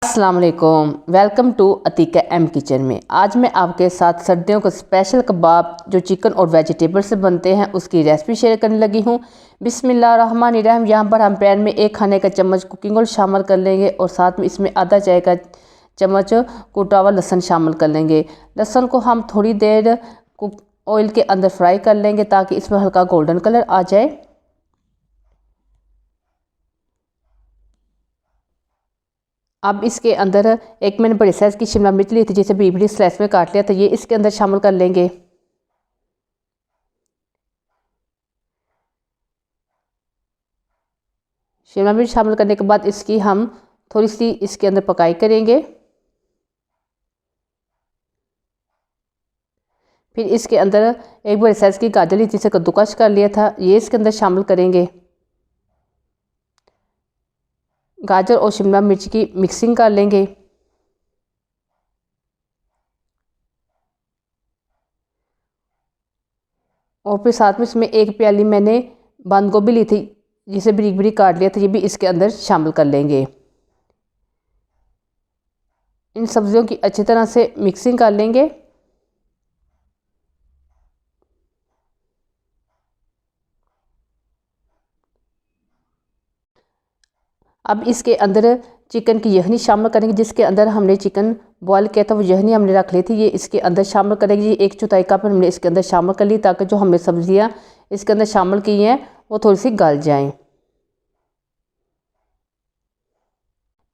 अस्सलाम वालेकुम। Welcome to Atika M kitchen में। आज मैं आपके साथ सर्दियों का स्पेशल कबाब जो चिकन और वेजिटेबल से बनते हैं उसकी रेसिपी शेयर करने लगी हूँ। बिस्मिल्लाहिर्रहमानिर्रहीम। यहाँ पर हम पैन में 1 खाने का चम्मच कुकिंग ऑयल शामिल कर लेंगे और साथ में इसमें आधा चाय का चम्मच कुटा हुआ लहसुन शामिल कर लेंगे। लहसुन को हम थोड़ी देर कुक ऑयल के अंदर फ्राई कर लेंगे ताकि इसमें हल्का गोल्डन कलर आ जाए। अब इसके अंदर एक मैंने बड़े साइज़ की शिमला मिर्च ली थी जिसे बड़ी बड़ी स्लाइस में काट लिया था, ये इसके अंदर शामिल कर लेंगे। शिमला मिर्च शामिल करने के बाद इसकी हम थोड़ी सी इसके अंदर पकाई करेंगे। फिर इसके अंदर एक बड़े साइज़ की गाजर ली जिसे कद्दूकस कर लिया था, ये इसके अंदर शामिल करेंगे। गाजर और शिमला मिर्च की मिक्सिंग कर लेंगे। और फिर साथ में इसमें 1 प्याली मैंने बंद गोभी ली थी जिसे बारीक बारीक काट लिया था, ये भी इसके अंदर शामिल कर लेंगे। इन सब्जियों की अच्छी तरह से मिक्सिंग कर लेंगे। अब इसके अंदर चिकन की यखनी शामिल करेंगे, जिसके अंदर हमने चिकन बॉयल किया था वो यखनी हमने रख ली थी, ये इसके अंदर शामिल करेंगे। ये 1/4 कप हमने इसके अंदर शामिल कर ली ताकि जो हमने सब्जियां इसके अंदर शामिल की हैं वो थोड़ी सी गल जाएं।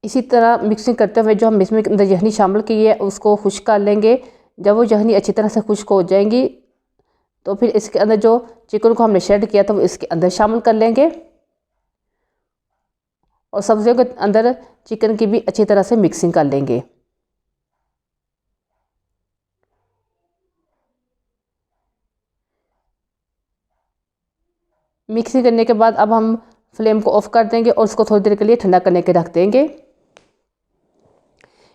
इसी तरह मिक्सिंग करते हुए जो हम इसमें अंदर यखनी शामिल की है उसको खुश्क कर लेंगे। जब वो यखनी अच्छी तरह से खुश्क हो जाएंगी तो फिर इसके अंदर जो चिकन को हमने शेड किया था वो इसके अंदर शामिल कर लेंगे और सब्जियों के अंदर चिकन की भी अच्छी तरह से मिक्सिंग कर लेंगे। मिक्सिंग करने के बाद अब हम फ्लेम को ऑफ कर देंगे और उसको थोड़ी देर के लिए ठंडा करने के रख देंगे।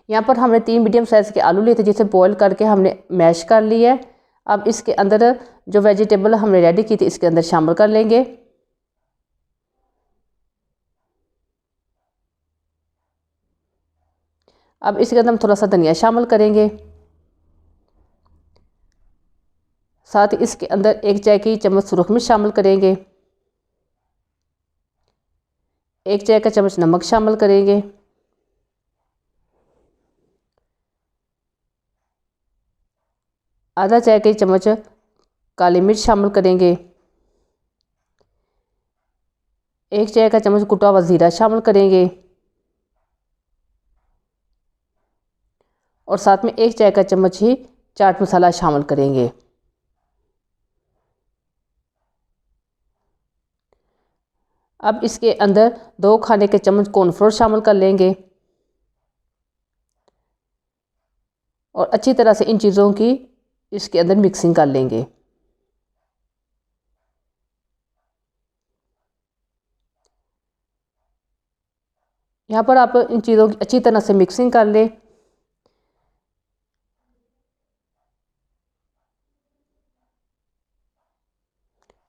यहाँ पर हमने 3 मीडियम साइज़ के आलू लिए थे जिसे बॉईल करके हमने मैश कर लिया है। अब इसके अंदर जो वेजिटेबल हमने रेडी की थी इसके अंदर शामिल कर लेंगे। अब इसके अंदर हम थोड़ा सा धनिया शामिल करेंगे। साथ ही इसके अंदर 1 चाय की चम्मच सुरख मिर्च शामिल करेंगे। 1 चाय का चम्मच नमक शामिल करेंगे। आधा चाय की चम्मच काली मिर्च शामिल करेंगे। 1 चाय का चम्मच कुटा हुआ ज़ीरा शामिल करेंगे और साथ में 1 चाय का चम्मच ही चाट मसाला शामिल करेंगे। अब इसके अंदर 2 खाने के चम्मच कॉर्नफ्लोर शामिल कर लेंगे और अच्छी तरह से इन चीज़ों की इसके अंदर मिक्सिंग कर लेंगे। यहाँ पर आप इन चीज़ों की अच्छी तरह से मिक्सिंग कर लें।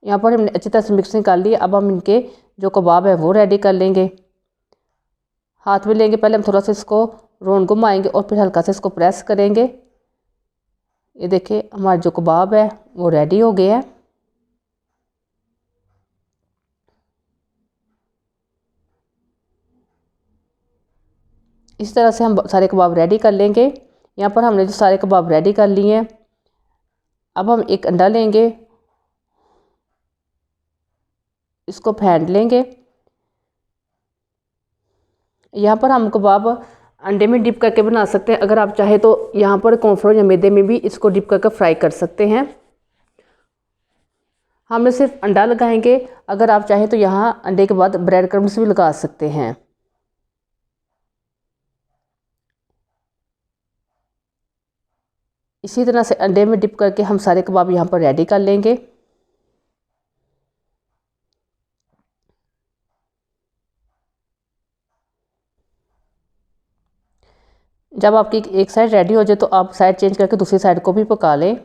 यहाँ पर हमने अच्छी तरह से मिक्सिंग कर ली। अब हम इनके जो कबाब है वो रेडी कर लेंगे। हाथ में लेंगे, पहले हम थोड़ा सा इसको राउंड घुमाएंगे और फिर हल्का से इसको प्रेस करेंगे। ये देखिए हमारा जो कबाब है वो रेडी हो गया है। इस तरह से हम सारे कबाब रेडी कर लेंगे। यहाँ पर हमने जो सारे कबाब रेडी कर लिए हैं, अब हम एक अंडा लेंगे, इसको फेंट लेंगे। यहाँ पर हम कबाब अंडे में डिप करके बना सकते हैं। अगर आप चाहे तो यहाँ पर कॉर्नफ्लोर या मैदे में भी इसको डिप करके फ्राई कर सकते हैं। हम सिर्फ अंडा लगाएंगे। अगर आप चाहें तो यहाँ अंडे के बाद ब्रेड क्रम्स भी लगा सकते हैं। इसी तरह से अंडे में डिप करके हम सारे कबाब यहाँ पर रेडी कर लेंगे। जब आपकी एक साइड रेडी हो जाए तो आप साइड चेंज करके दूसरी साइड को भी पका लें।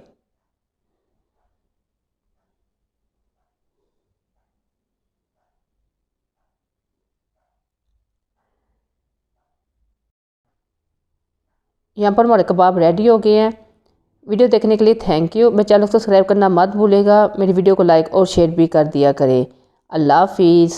यहाँ पर हमारे कबाब रेडी हो गए हैं। वीडियो देखने के लिए थैंक यू। मेरे चैनल को सब्सक्राइब करना मत भूलेगा। मेरी वीडियो को लाइक और शेयर भी कर दिया करें। अल्लाह हाफिज़।